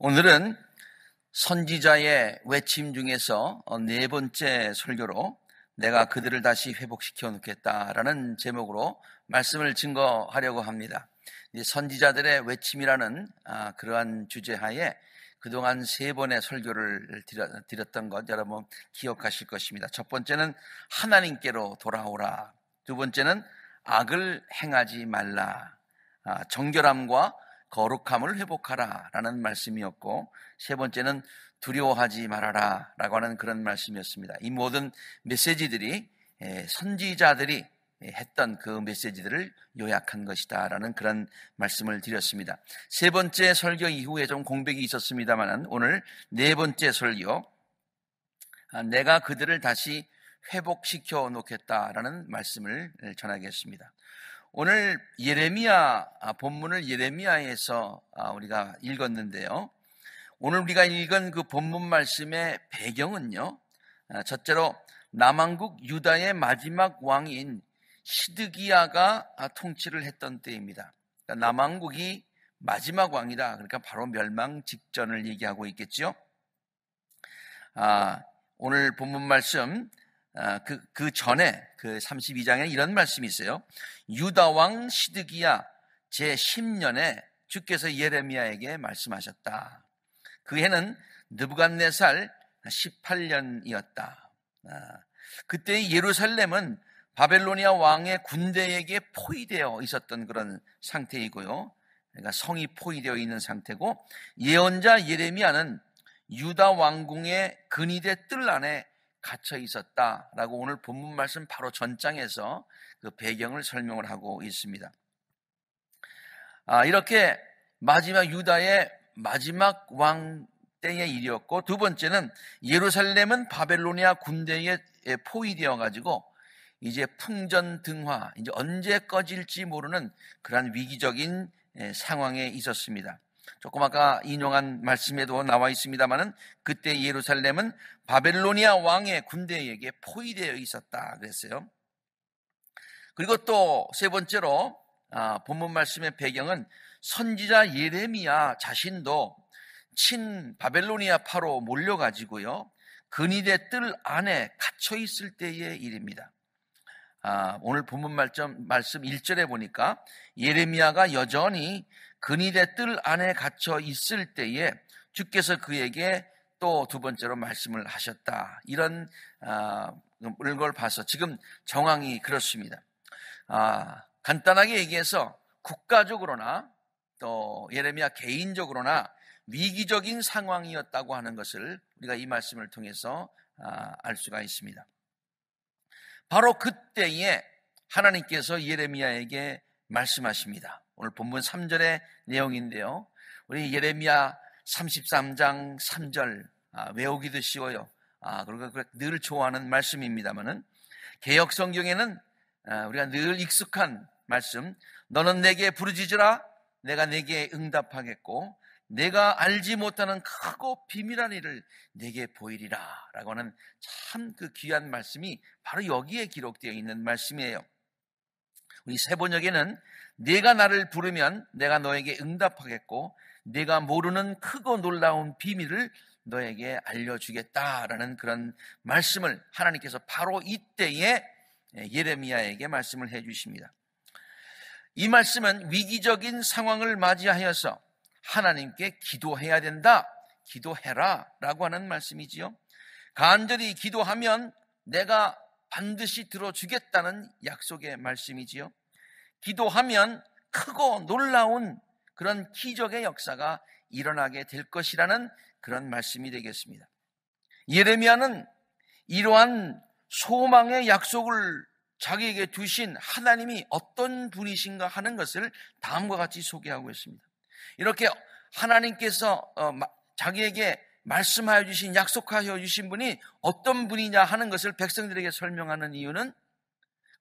오늘은 선지자의 외침 중에서 네 번째 설교로 내가 그들을 다시 회복시켜 놓겠다라는 제목으로 말씀을 증거하려고 합니다. 선지자들의 외침이라는 그러한 주제하에 그동안 세 번의 설교를 드렸던 것 여러분 기억하실 것입니다. 첫 번째는 하나님께로 돌아오라. 두 번째는 악을 행하지 말라. 정결함과 거룩함을 회복하라 라는 말씀이었고, 세 번째는 두려워하지 말아라 라고 하는 그런 말씀이었습니다. 이 모든 메시지들이 선지자들이 했던 그 메시지들을 요약한 것이다 라는 그런 말씀을 드렸습니다. 세 번째 설교 이후에 좀 공백이 있었습니다만 오늘 네 번째 설교, 내가 그들을 다시 회복시켜 놓겠다라는 말씀을 전하겠습니다. 오늘 본문을 예레미야에서 우리가 읽었는데요. 오늘 우리가 읽은 그 본문 말씀의 배경은요, 첫째로 남왕국 유다의 마지막 왕인 시드기야가 통치를 했던 때입니다. 그러니까 남왕국이 마지막 왕이다. 그러니까 바로 멸망 직전을 얘기하고 있겠죠. 오늘 본문 말씀 그 전에 그 32장에 이런 말씀이 있어요. 유다 왕 시드기야 제10년에 주께서 예레미야에게 말씀하셨다. 그 해는 느부갓네살 18년이었다. 그때 예루살렘은 바벨로니아 왕의 군대에게 포위되어 있었던 그런 상태이고요. 그러니까 성이 포위되어 있는 상태고, 예언자 예레미야는 유다 왕궁의 근위대 뜰 안에 갇혀 있었다라고 오늘 본문 말씀 바로 전장에서 그 배경을 설명을 하고 있습니다. 이렇게 유다의 마지막 왕 때의 일이었고, 두 번째는 예루살렘은 바벨로니아 군대에 포위되어 가지고 이제 풍전등화, 이제 언제 꺼질지 모르는 그런 위기적인 상황에 있었습니다. 조금 아까 인용한 말씀에도 나와 있습니다만은 그때 예루살렘은 바벨로니아 왕의 군대에게 포위되어 있었다 그랬어요. 그리고 또 세 번째로 본문 말씀의 배경은 선지자 예레미야 자신도 친 바벨로니아파로 몰려가지고요, 근위대 뜰 안에 갇혀 있을 때의 일입니다. 오늘 본문 말씀 1절에 보니까 예레미야가 여전히 근위대 뜰 안에 갇혀 있을 때에 주께서 그에게 또 두 번째로 말씀을 하셨다. 이런 걸 봐서 지금 정황이 그렇습니다. 간단하게 얘기해서 국가적으로나 또 예레미야 개인적으로나 위기적인 상황이었다고 하는 것을 우리가 이 말씀을 통해서 알 수가 있습니다. 바로 그때에 하나님께서 예레미야에게 말씀하십니다. 오늘 본문 3절의 내용인데요. 우리 예레미야 33장 3절 외우기도 쉬워요. 그리고 늘 좋아하는 말씀입니다만은, 개역 성경에는 우리가 늘 익숙한 말씀, 너는 내게 부르짖으라 내가 내게 응답하겠고 내가 알지 못하는 크고 비밀한 일을 내게 보이리라 라고 하는 참 그 귀한 말씀이 바로 여기에 기록되어 있는 말씀이에요. 우리 세번역에는 네가 나를 부르면 내가 너에게 응답하겠고 네가 모르는 크고 놀라운 비밀을 너에게 알려주겠다라는 그런 말씀을 하나님께서 바로 이때에 예레미야에게 말씀을 해주십니다. 이 말씀은 위기적인 상황을 맞이하여서 하나님께 기도해야 된다, 기도해라 라고 하는 말씀이지요. 간절히 기도하면 내가 반드시 들어주겠다는 약속의 말씀이지요. 기도하면 크고 놀라운 그런 기적의 역사가 일어나게 될 것이라는 그런 말씀이 되겠습니다. 예레미야는 이러한 소망의 약속을 자기에게 두신 하나님이 어떤 분이신가 하는 것을 다음과 같이 소개하고 있습니다. 이렇게 하나님께서 자기에게 말씀하여 주신, 약속하여 주신 분이 어떤 분이냐 하는 것을 백성들에게 설명하는 이유는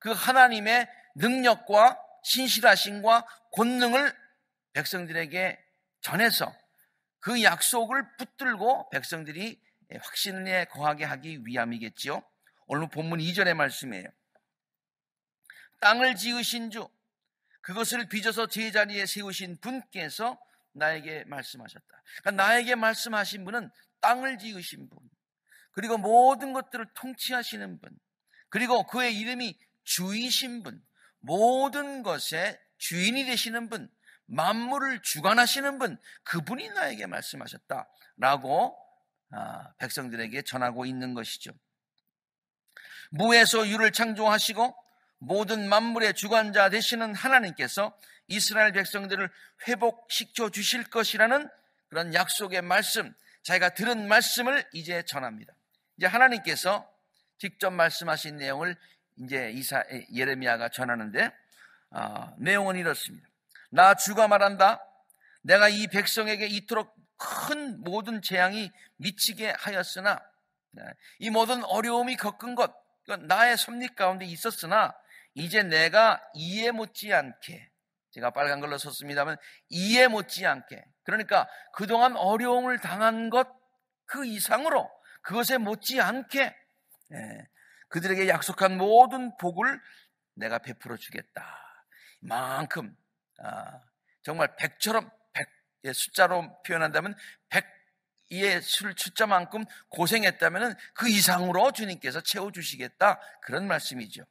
그 하나님의 능력과 신실하심과 권능을 백성들에게 전해서 그 약속을 붙들고 백성들이 확신에 거하게 하기 위함이겠지요. 오늘 본문 2절의 말씀이에요. 땅을 지으신 주, 그것을 빚어서 제자리에 세우신 분께서 나에게 말씀하셨다. 그러니까 나에게 말씀하신 분은 땅을 지으신 분, 그리고 모든 것들을 통치하시는 분, 그리고 그의 이름이 주이신 분, 모든 것의 주인이 되시는 분, 만물을 주관하시는 분, 그분이 나에게 말씀하셨다라고 백성들에게 전하고 있는 것이죠. 무에서 유를 창조하시고 모든 만물의 주관자 되시는 하나님께서 이스라엘 백성들을 회복시켜 주실 것이라는 그런 약속의 말씀, 자기가 들은 말씀을 이제 전합니다. 이제 하나님께서 직접 말씀하신 내용을 이제 예레미야가 전하는데, 내용은 이렇습니다. 나 주가 말한다. 내가 이 백성에게 이토록 큰 모든 재앙이 미치게 하였으나, 이 모든 어려움이 겪은 것, 나의 섭리 가운데 있었으나 이제 내가 이해 못지않게, 제가 빨간 걸로 썼습니다만 이해 못지않게, 그러니까 그동안 어려움을 당한 것 그 이상으로, 그것에 못지않게 그들에게 약속한 모든 복을 내가 베풀어 주겠다. 이만큼 정말 100처럼, 100의 숫자로 표현한다면 100의 숫자만큼 고생했다면 그 이상으로 주님께서 채워주시겠다, 그런 말씀이죠.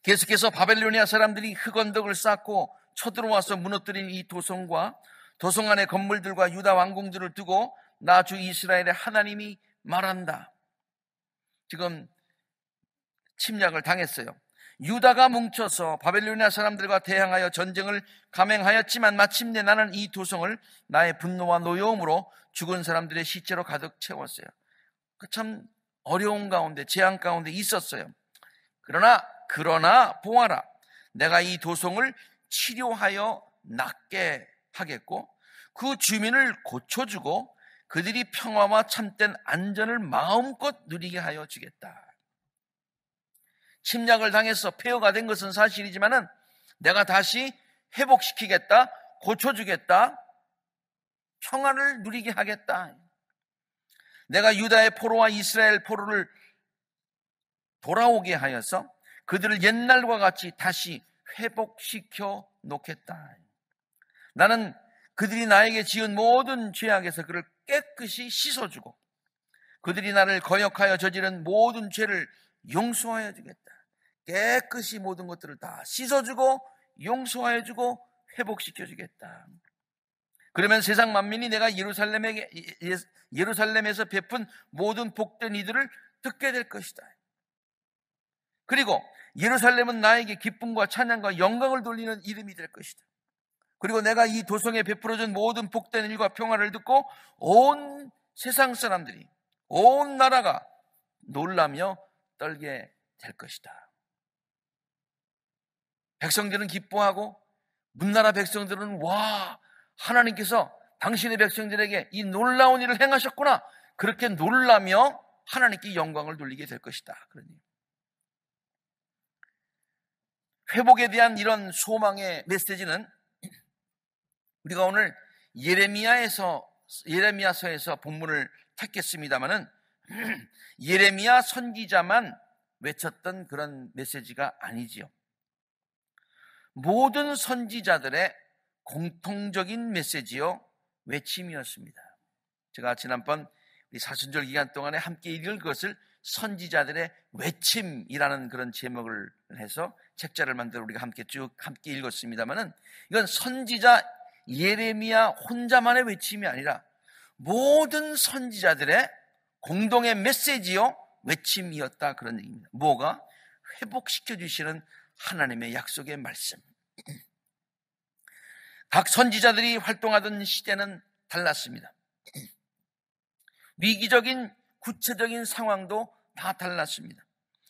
계속해서 바벨로니아 사람들이 흑언덕을 쌓고 쳐들어와서 무너뜨린 이 도성과 도성 안의 건물들과 유다 왕궁들을 두고 나 주 이스라엘의 하나님이 말한다. 지금 침략을 당했어요. 유다가 뭉쳐서 바벨로니아 사람들과 대항하여 전쟁을 감행하였지만 마침내 나는 이 도성을 나의 분노와 노여움으로 죽은 사람들의 시체로 가득 채웠어요. 참 어려운 가운데, 재앙 가운데 있었어요. 그러나 보아라, 내가 이 도성을 치료하여 낫게 하겠고 그 주민을 고쳐주고 그들이 평화와 참된 안전을 마음껏 누리게 하여 주겠다. 침략을 당해서 폐허가 된 것은 사실이지만은 내가 다시 회복시키겠다, 고쳐주겠다, 평화를 누리게 하겠다. 내가 유다의 포로와 이스라엘 포로를 돌아오게 하여서 그들을 옛날과 같이 다시 회복시켜 놓겠다. 나는 그들이 나에게 지은 모든 죄악에서 그를 깨끗이 씻어주고 그들이 나를 거역하여 저지른 모든 죄를 용서하여 주겠다. 깨끗이 모든 것들을 다 씻어주고 용서하여 주고 회복시켜 주겠다. 그러면 세상 만민이 내가 예루살렘에서 베푼 모든 복된 이들을 듣게 될 것이다. 그리고 예루살렘은 나에게 기쁨과 찬양과 영광을 돌리는 이름이 될 것이다. 그리고 내가 이 도성에 베풀어준 모든 복된 일과 평화를 듣고 온 세상 사람들이, 온 나라가 놀라며 떨게 될 것이다. 백성들은 기뻐하고 문나라 백성들은 와, 하나님께서 당신의 백성들에게 이 놀라운 일을 행하셨구나, 그렇게 놀라며 하나님께 영광을 돌리게 될 것이다. 그러니 회복에 대한 이런 소망의 메시지는 우리가 오늘 예레미야서에서 본문을 택했습니다마는 예레미야 선지자만 외쳤던 그런 메시지가 아니지요. 모든 선지자들의 공통적인 메시지요, 외침이었습니다. 제가 지난번 사순절 기간 동안에 함께 읽을 것을 선지자들의 외침이라는 그런 제목을 해서 책자를 만들어 우리가 함께 읽었습니다만은, 이건 선지자 예레미야 혼자만의 외침이 아니라 모든 선지자들의 공동의 메시지요, 외침이었다, 그런 얘기입니다. 뭐가? 회복시켜 주시는 하나님의 약속의 말씀. 각 선지자들이 활동하던 시대는 달랐습니다. 위기적인 구체적인 상황도 다 달랐습니다.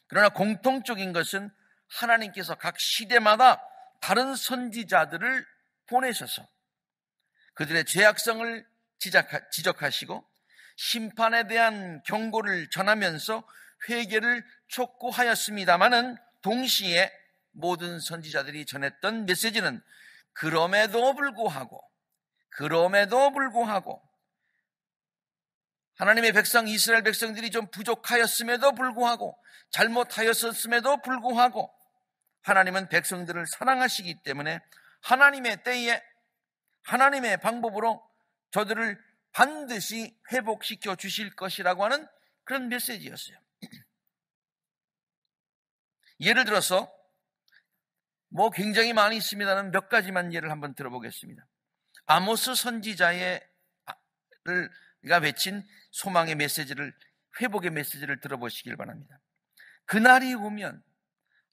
그러나 공통적인 것은 하나님께서 각 시대마다 다른 선지자들을 보내셔서 그들의 죄악성을 지적하시고 심판에 대한 경고를 전하면서 회개를 촉구하였습니다마는, 동시에 모든 선지자들이 전했던 메시지는 그럼에도 불구하고 하나님의 백성 이스라엘 백성들이 좀 부족하였음에도 불구하고, 잘못하였음에도 불구하고 하나님은 백성들을 사랑하시기 때문에 하나님의 때에 하나님의 방법으로 저들을 반드시 회복시켜 주실 것이라고 하는 그런 메시지였어요. 예를 들어서 굉장히 많이 있습니다는 몇 가지만 예를 한번 들어보겠습니다. 아모스 선지자가 외친 소망의 메시지를, 회복의 메시지를 들어보시길 바랍니다. 그날이 오면,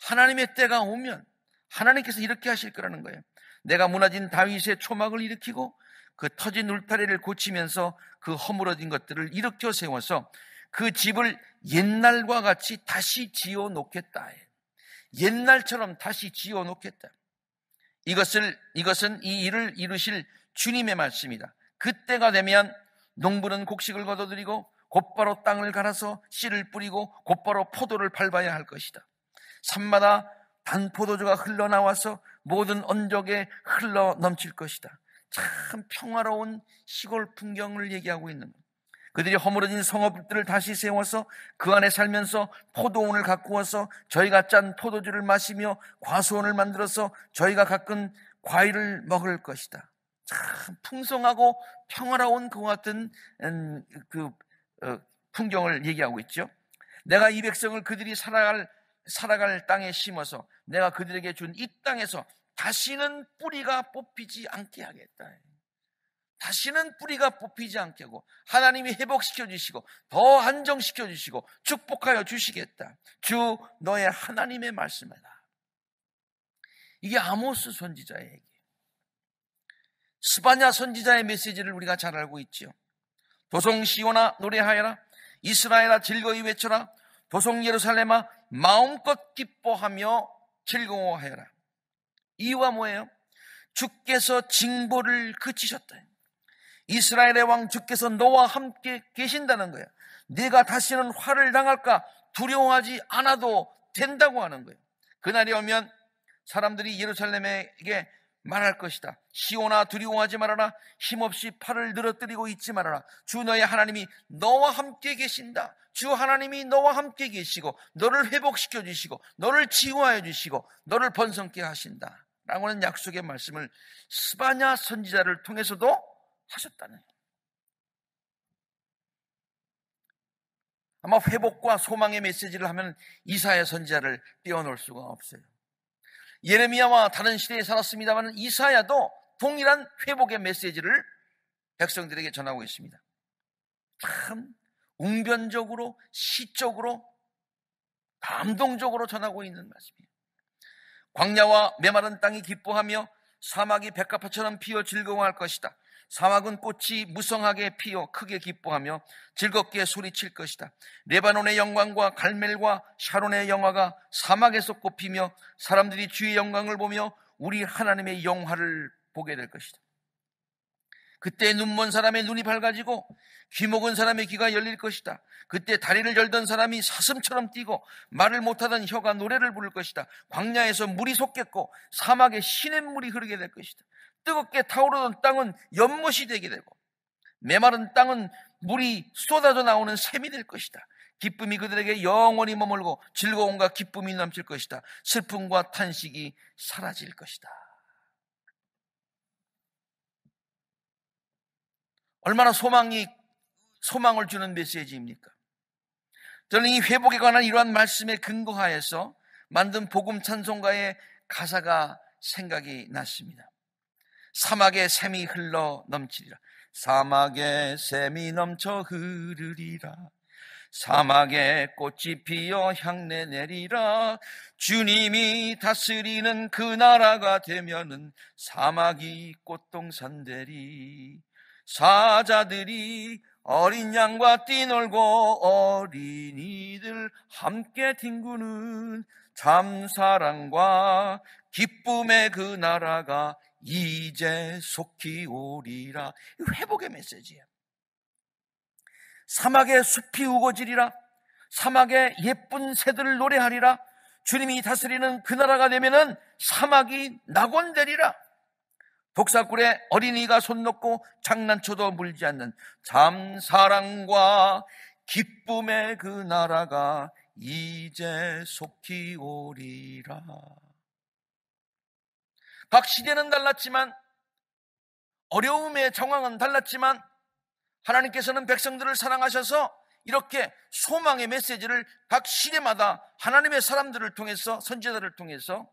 하나님의 때가 오면 하나님께서 이렇게 하실 거라는 거예요. 내가 무너진 다윗의 초막을 일으키고 그 터진 울타리를 고치면서 그 허물어진 것들을 일으켜 세워서 그 집을 옛날과 같이 다시 지어 놓겠다. 옛날처럼 다시 지어 놓겠다. 이것은 이 일을 이루실 주님의 말씀이다. 그때가 되면 농부는 곡식을 거둬들이고 곧바로 땅을 갈아서 씨를 뿌리고 곧바로 포도를 밟아야 할 것이다. 산마다 단포도주가 흘러나와서 모든 언덕에 흘러 넘칠 것이다. 참 평화로운 시골 풍경을 얘기하고 있는 거예요. 그들이 허물어진 성읍들을 다시 세워서 그 안에 살면서 포도원을 가꾸어서 저희가 짠 포도주를 마시며 과수원을 만들어서 저희가 가꾼 과일을 먹을 것이다. 참 풍성하고 평화로운 그와 같은 풍경을 얘기하고 있죠. 내가 이 백성을 그들이 살아갈 땅에 심어서 내가 그들에게 준 이 땅에서 다시는 뿌리가 뽑히지 않게 하겠다. 다시는 뿌리가 뽑히지 않게 하고 하나님이 회복시켜 주시고 더 안정시켜 주시고 축복하여 주시겠다. 주 너의 하나님의 말씀이다. 이게 아모스 선지자의 얘기예요. 스바냐 선지자의 메시지를 우리가 잘 알고 있죠. 도성 시온아 노래하여라, 이스라엘아 즐거이 외쳐라, 도성 예루살렘아 마음껏 기뻐하며 즐거워하여라. 이유가 뭐예요? 주께서 징벌을 그치셨다. 이스라엘의 왕 주께서 너와 함께 계신다는 거예요. 네가 다시는 화를 당할까 두려워하지 않아도 된다고 하는 거예요. 그날이 오면 사람들이 예루살렘에게 말할 것이다. 시온아 두려워하지 말아라. 힘없이 팔을 늘어뜨리고 있지 말아라. 주 너의 하나님이 너와 함께 계신다. 주 하나님이 너와 함께 계시고 너를 회복시켜 주시고 너를 치유하여 주시고 너를 번성케 하신다 라고 하는 약속의 말씀을 스바냐 선지자를 통해서도 하셨다는 거예요. 아마 회복과 소망의 메시지를 하면 이사야 선지자를 떼어놓을 수가 없어요. 예레미야와 다른 시대에 살았습니다만 이사야도 동일한 회복의 메시지를 백성들에게 전하고 있습니다. 참 웅변적으로 시적으로 감동적으로 전하고 있는 말씀이에요. 광야와 메마른 땅이 기뻐하며 사막이 백합화처럼 피어 즐거워할 것이다. 사막은 꽃이 무성하게 피어 크게 기뻐하며 즐겁게 소리칠 것이다. 레바논의 영광과 갈멜과 샤론의 영화가 사막에서 꽃피며 사람들이 주의 영광을 보며 우리 하나님의 영화를 보게 될 것이다. 그때 눈먼 사람의 눈이 밝아지고 귀 먹은 사람의 귀가 열릴 것이다. 그때 다리를 열던 사람이 사슴처럼 뛰고 말을 못하던 혀가 노래를 부를 것이다. 광야에서 물이 솟겠고 사막에 시냇물이 흐르게 될 것이다. 뜨겁게 타오르던 땅은 연못이 되게 되고 메마른 땅은 물이 쏟아져 나오는 샘이 될 것이다. 기쁨이 그들에게 영원히 머물고 즐거움과 기쁨이 넘칠 것이다. 슬픔과 탄식이 사라질 것이다. 얼마나 소망을 주는 메시지입니까? 저는 이 회복에 관한 이러한 말씀에 근거하여서 만든 복음 찬송가의 가사가 생각이 났습니다. 사막에 샘이 흘러 넘치리라. 사막에 샘이 넘쳐 흐르리라. 사막에 꽃이 피어 향내 내리라. 주님이 다스리는 그 나라가 되면은 사막이 꽃동산 되리. 사자들이 어린 양과 뛰놀고 어린이들 함께 뒹구는 참 사랑과 기쁨의 그 나라가 이제 속히 오리라. 회복의 메시지예요. 사막에 숲이 우거지리라. 사막에 예쁜 새들을 노래하리라. 주님이 다스리는 그 나라가 되면은 사막이 낙원되리라. 독사굴에 어린이가 손 놓고 장난쳐도 물지 않는 참 사랑과 기쁨의 그 나라가 이제 속히 오리라. 각 시대는 달랐지만 어려움의 정황은 달랐지만 하나님께서는 백성들을 사랑하셔서 이렇게 소망의 메시지를 각 시대마다 하나님의 사람들을 통해서, 선지자들을 통해서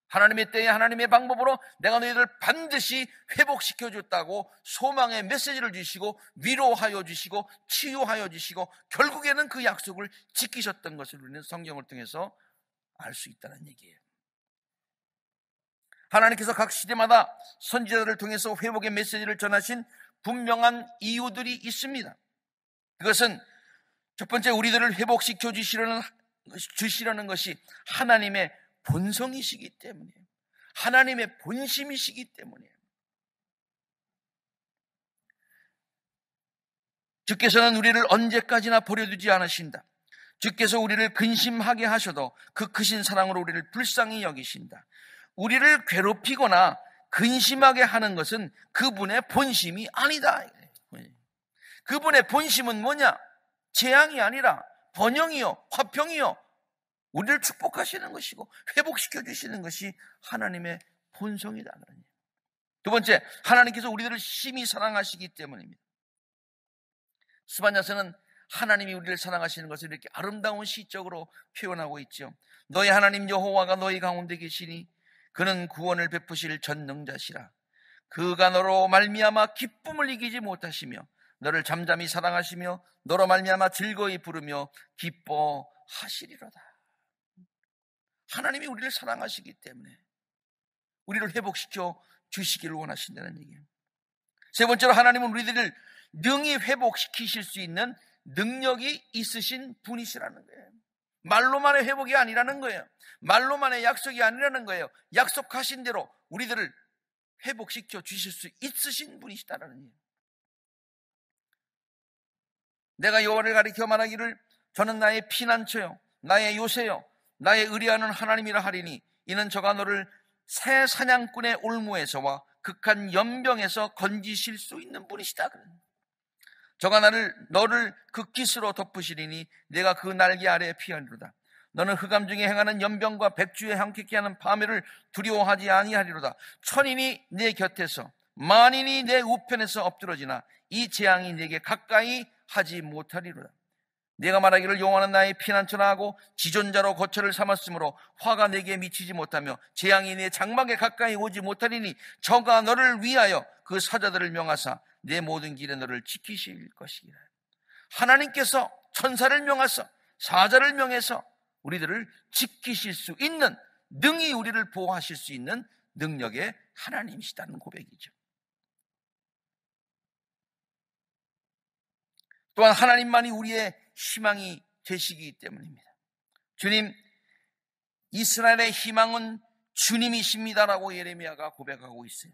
하나님의 때에 하나님의 방법으로 내가 너희들을 반드시 회복시켜 줬다고 소망의 메시지를 주시고 위로하여 주시고 치유하여 주시고 결국에는 그 약속을 지키셨던 것을 우리는 성경을 통해서 알 수 있다는 얘기예요. 하나님께서 각 시대마다 선지자들을 통해서 회복의 메시지를 전하신 분명한 이유들이 있습니다. 그것은 첫 번째, 우리들을 회복시켜 주시려는 것이 하나님의 본성이시기 때문이에요. 하나님의 본심이시기 때문이에요. 주께서는 우리를 언제까지나 버려두지 않으신다. 주께서 우리를 근심하게 하셔도 그 크신 사랑으로 우리를 불쌍히 여기신다. 우리를 괴롭히거나 근심하게 하는 것은 그분의 본심이 아니다. 그분의 본심은 뭐냐? 재앙이 아니라 번영이요, 화평이요, 우리를 축복하시는 것이고 회복시켜 주시는 것이 하나님의 본성이다. 두 번째, 하나님께서 우리들을 심히 사랑하시기 때문입니다. 스바냐서는 하나님이 우리를 사랑하시는 것을 이렇게 아름다운 시적으로 표현하고 있죠. 너희 하나님 여호와가 너희 가운데 계시니 그는 구원을 베푸실 전능자시라. 그가 너로 말미암아 기쁨을 이기지 못하시며 너를 잠잠히 사랑하시며 너로 말미암아 즐거이 부르며 기뻐하시리로다. 하나님이 우리를 사랑하시기 때문에 우리를 회복시켜 주시기를 원하신다는 얘기예요. 세 번째로, 하나님은 우리들을 능히 회복시키실 수 있는 능력이 있으신 분이시라는 거예요. 말로만의 회복이 아니라는 거예요. 말로만의 약속이 아니라는 거예요. 약속하신 대로 우리들을 회복시켜 주실 수 있으신 분이시다라는 거예요. 내가 여호와를 가리켜 말하기를 저는 나의 피난처요 나의 요새요 나의 의리하는 하나님이라 하리니 이는 저가 너를 새 사냥꾼의 올무에서와 극한 연병에서 건지실 수 있는 분이시다. 저가 너를 그 깃으로 덮으시리니 내가 그 날개 아래에 피하리로다. 너는 흑암 중에 행하는 연병과 백주에 향긋게 하는 파멸을 두려워하지 아니하리로다. 천인이 내 곁에서 만인이 내 우편에서 엎드러지나 이 재앙이 내게 가까이 하지 못하리로다. 내가 말하기를 여호와는 나의 피난처라 하고 지존자로 거처를 삼았으므로 화가 내게 미치지 못하며 재앙이 내 장막에 가까이 오지 못하리니 저가 너를 위하여 그 사자들을 명하사 내 모든 길에 너를 지키실 것이라. 하나님께서 천사를 명하사 사자를 명해서 우리들을 지키실 수 있는, 능히 우리를 보호하실 수 있는 능력의 하나님이시다는 고백이죠. 또한 하나님만이 우리의 희망이 되시기 때문입니다. 주님, 이스라엘의 희망은 주님이십니다라고 예레미야가 고백하고 있어요.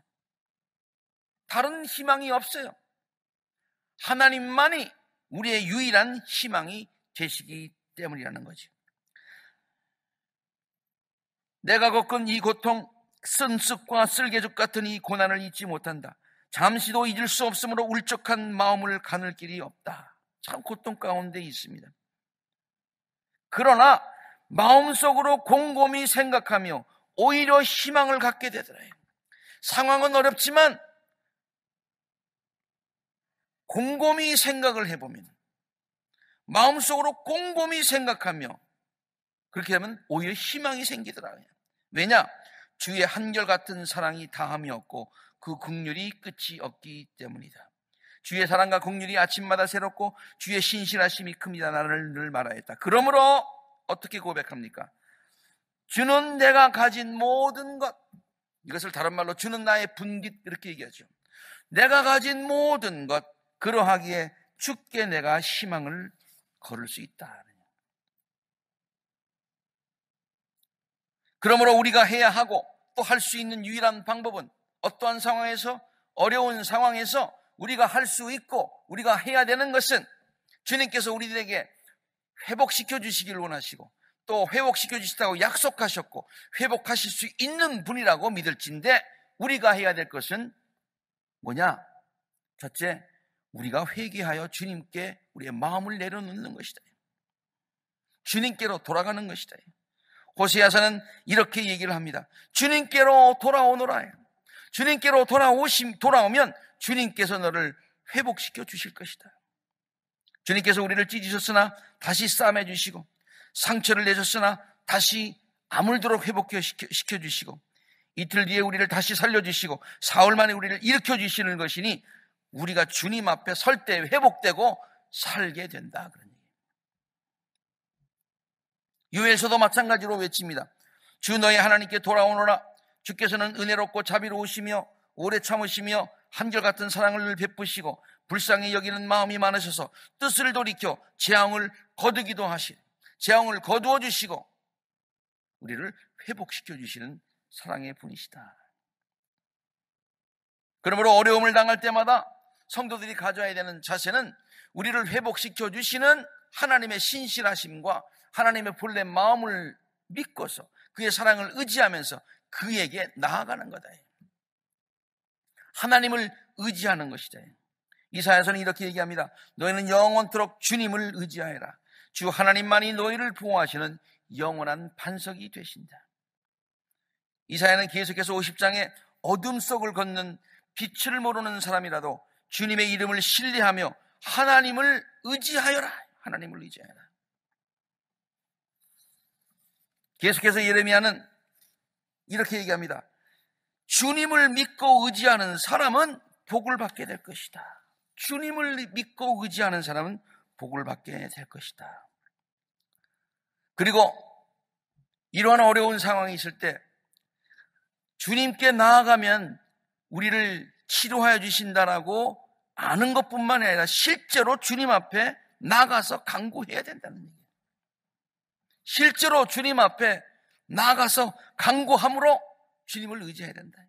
다른 희망이 없어요. 하나님만이 우리의 유일한 희망이 되시기 때문이라는 거죠. 내가 겪은 이 고통, 쓴습과 쓸개죽 같은 이 고난을 잊지 못한다. 잠시도 잊을 수 없으므로 울적한 마음을 가눌 길이 없다. 참 고통 가운데 있습니다. 그러나 마음속으로 곰곰이 생각하며 오히려 희망을 갖게 되더라요. 상황은 어렵지만 곰곰이 생각을 해보면, 마음속으로 곰곰이 생각하며 그렇게 하면 오히려 희망이 생기더라고요. 왜냐? 주의 한결같은 사랑이 다함이 없고 그 긍휼이 끝이 없기 때문이다. 주의 사랑과 긍휼이 아침마다 새롭고 주의 신실하심이 큽니다. 나를 늘 말하였다. 그러므로 어떻게 고백합니까? 주는 내가 가진 모든 것, 이것을 다른 말로 주는 나의 분깃, 이렇게 얘기하죠. 내가 가진 모든 것, 그러하기에 주께 내가 희망을 걸을 수 있다. 그러므로 우리가 해야 하고 또 할 수 있는 유일한 방법은 어떠한 상황에서, 어려운 상황에서 우리가 할 수 있고 우리가 해야 되는 것은 주님께서 우리들에게 회복시켜 주시길 원하시고 또 회복시켜 주시다고 약속하셨고 회복하실 수 있는 분이라고 믿을진데, 우리가 해야 될 것은 뭐냐? 첫째, 우리가 회개하여 주님께 우리의 마음을 내려놓는 것이다. 주님께로 돌아가는 것이다. 호세아서는 이렇게 얘기를 합니다. 주님께로 돌아오노라. 주님께로 돌아오면 주님께서 너를 회복시켜 주실 것이다. 주님께서 우리를 찢으셨으나 다시 싸매 주시고, 상처를 내셨으나 다시 아물도록 회복시켜 주시고, 이틀 뒤에 우리를 다시 살려주시고, 사흘 만에 우리를 일으켜 주시는 것이니 우리가 주님 앞에 설 때 회복되고 살게 된다. 요엘서도 마찬가지로 외칩니다. 주 너희 하나님께 돌아오너라. 주께서는 은혜롭고 자비로우시며 오래 참으시며 한결같은 사랑을 베푸시고 불쌍히 여기는 마음이 많으셔서 뜻을 돌이켜 재앙을 거두기도 하시고 재앙을 거두어 주시고 우리를 회복시켜 주시는 사랑의 분이시다. 그러므로 어려움을 당할 때마다 성도들이 가져야 되는 자세는 우리를 회복시켜 주시는 하나님의 신실하심과 하나님의 본래 마음을 믿고서 그의 사랑을 의지하면서 그에게 나아가는 거다. 하나님을 의지하는 것이다. 이사야서는 이렇게 얘기합니다. 너희는 영원토록 주님을 의지하여라. 주 하나님만이 너희를 보호하시는 영원한 반석이 되신다. 이사야는 계속해서 50장에 어둠 속을 걷는 빛을 모르는 사람이라도 주님의 이름을 신뢰하며 하나님을 의지하여라. 하나님을 의지하여라. 계속해서 예레미야는 이렇게 얘기합니다. 주님을 믿고 의지하는 사람은 복을 받게 될 것이다. 주님을 믿고 의지하는 사람은 복을 받게 될 것이다. 그리고 이러한 어려운 상황이 있을 때 주님께 나아가면 우리를 치료하여 주신다라고 아는 것뿐만 아니라 실제로 주님 앞에 나가서 간구해야 된다는 얘기예요. 실제로 주님 앞에 나가서 간구함으로 주님을 의지해야 된다.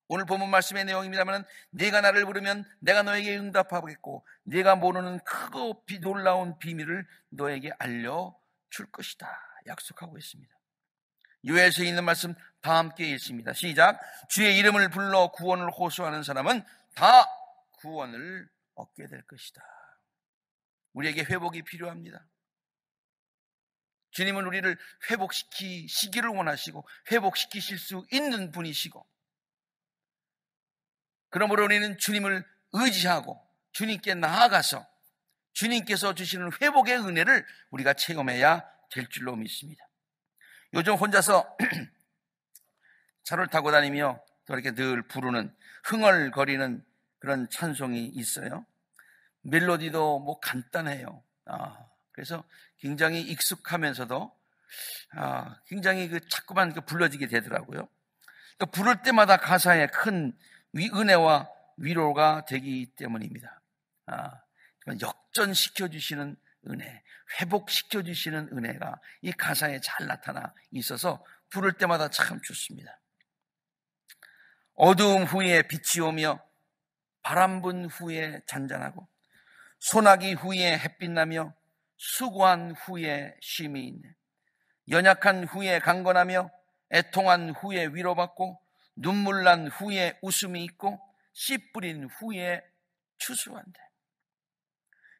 오늘 본문 말씀의 내용입니다만 네가 나를 부르면 내가 너에게 응답하겠고 네가 모르는 크고 놀라운 비밀을 너에게 알려줄 것이다. 약속하고 있습니다. 요엘서에 있는 말씀 다 함께 읽습니다. 시작. 주의 이름을 불러 구원을 호소하는 사람은 다 구원을 얻게 될 것이다. 우리에게 회복이 필요합니다. 주님은 우리를 회복시키시기를 원하시고 회복시키실 수 있는 분이시고 그러므로 우리는 주님을 의지하고 주님께 나아가서 주님께서 주시는 회복의 은혜를 우리가 체험해야 될 줄로 믿습니다. 요즘 혼자서 차를 타고 다니며 또 이렇게 늘 부르는 흥얼거리는 그런 찬송이 있어요. 멜로디도 뭐 간단해요. 그래서 굉장히 익숙하면서도 굉장히 자꾸만 불러지게 되더라고요. 그러니까 부를 때마다 가사에 큰 은혜와 위로가 되기 때문입니다. 역전시켜 주시는 은혜, 회복시켜 주시는 은혜가 이 가사에 잘 나타나 있어서 부를 때마다 참 좋습니다. 어두움 후에 빛이 오며 바람 분 후에 잔잔하고 소나기 후에 햇빛 나며 수고한 후에 쉼이 있네. 연약한 후에 강건하며 애통한 후에 위로받고 눈물 난 후에 웃음이 있고 씨 뿌린 후에 추수한대.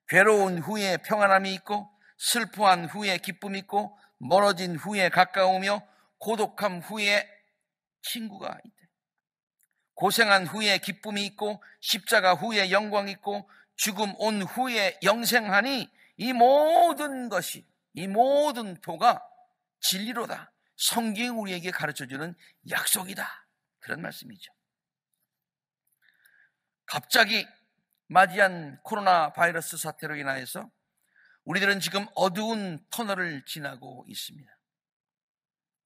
괴로운 후에 평안함이 있고 슬퍼한 후에 기쁨이 있고 멀어진 후에 가까우며 고독함 후에 친구가 있대. 고생한 후에 기쁨이 있고 십자가 후에 영광이 있고 죽음 온 후에 영생하니 이 모든 것이 이 모든 도가 진리로다. 성경이 우리에게 가르쳐주는 약속이다. 그런 말씀이죠. 갑자기 맞이한 코로나 바이러스 사태로 인하여서 우리들은 지금 어두운 터널을 지나고 있습니다.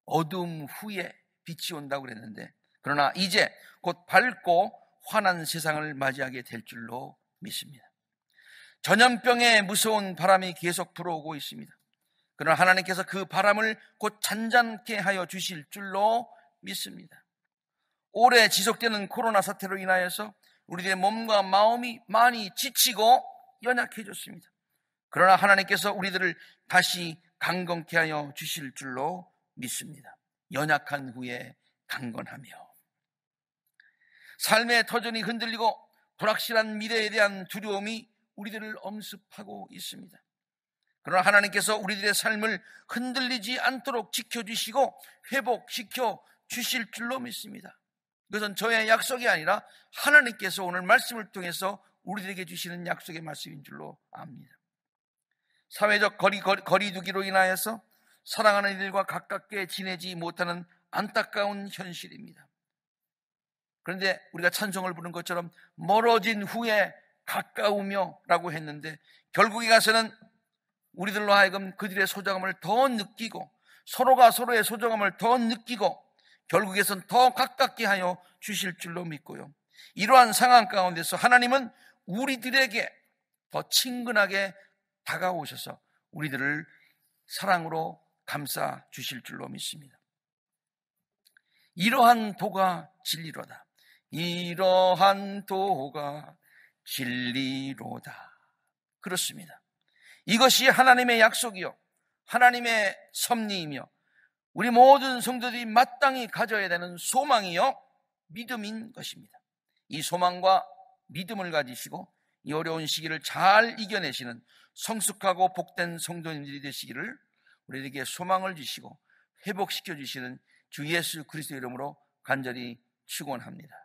어두움 후에 빛이 온다고 그랬는데 그러나 이제 곧 밝고 환한 세상을 맞이하게 될 줄로 믿습니다. 전염병의 무서운 바람이 계속 불어오고 있습니다. 그러나 하나님께서 그 바람을 곧 잔잔케 하여 주실 줄로 믿습니다. 오래 지속되는 코로나 사태로 인하여서 우리들의 몸과 마음이 많이 지치고 연약해졌습니다. 그러나 하나님께서 우리들을 다시 강건케 하여 주실 줄로 믿습니다. 연약한 후에 강건하며 삶의 터전이 흔들리고 불확실한 미래에 대한 두려움이 우리들을 엄습하고 있습니다. 그러나 하나님께서 우리들의 삶을 흔들리지 않도록 지켜주시고 회복시켜 주실 줄로 믿습니다. 그것은 저의 약속이 아니라 하나님께서 오늘 말씀을 통해서 우리들에게 주시는 약속의 말씀인 줄로 압니다. 사회적 거리두기로 인하여서 사랑하는 이들과 가깝게 지내지 못하는 안타까운 현실입니다. 그런데 우리가 찬송을 부른 것처럼 멀어진 후에 가까우며 라고 했는데, 결국에 가서는 우리들로 하여금 그들의 소중함을 더 느끼고 서로가 서로의 소중함을 더 느끼고 결국에선 더 가깝게 하여 주실 줄로 믿고요, 이러한 상황 가운데서 하나님은 우리들에게 더 친근하게 다가오셔서 우리들을 사랑으로 감싸 주실 줄로 믿습니다. 이러한 도가 진리로다. 이러한 도가 진리로다. 그렇습니다. 이것이 하나님의 약속이요, 하나님의 섭리이며 우리 모든 성도들이 마땅히 가져야 되는 소망이요 믿음인 것입니다. 이 소망과 믿음을 가지시고 이 어려운 시기를 잘 이겨내시는 성숙하고 복된 성도님들이 되시기를 우리에게 소망을 주시고 회복시켜 주시는 주 예수 그리스도 이름으로 간절히 축원합니다.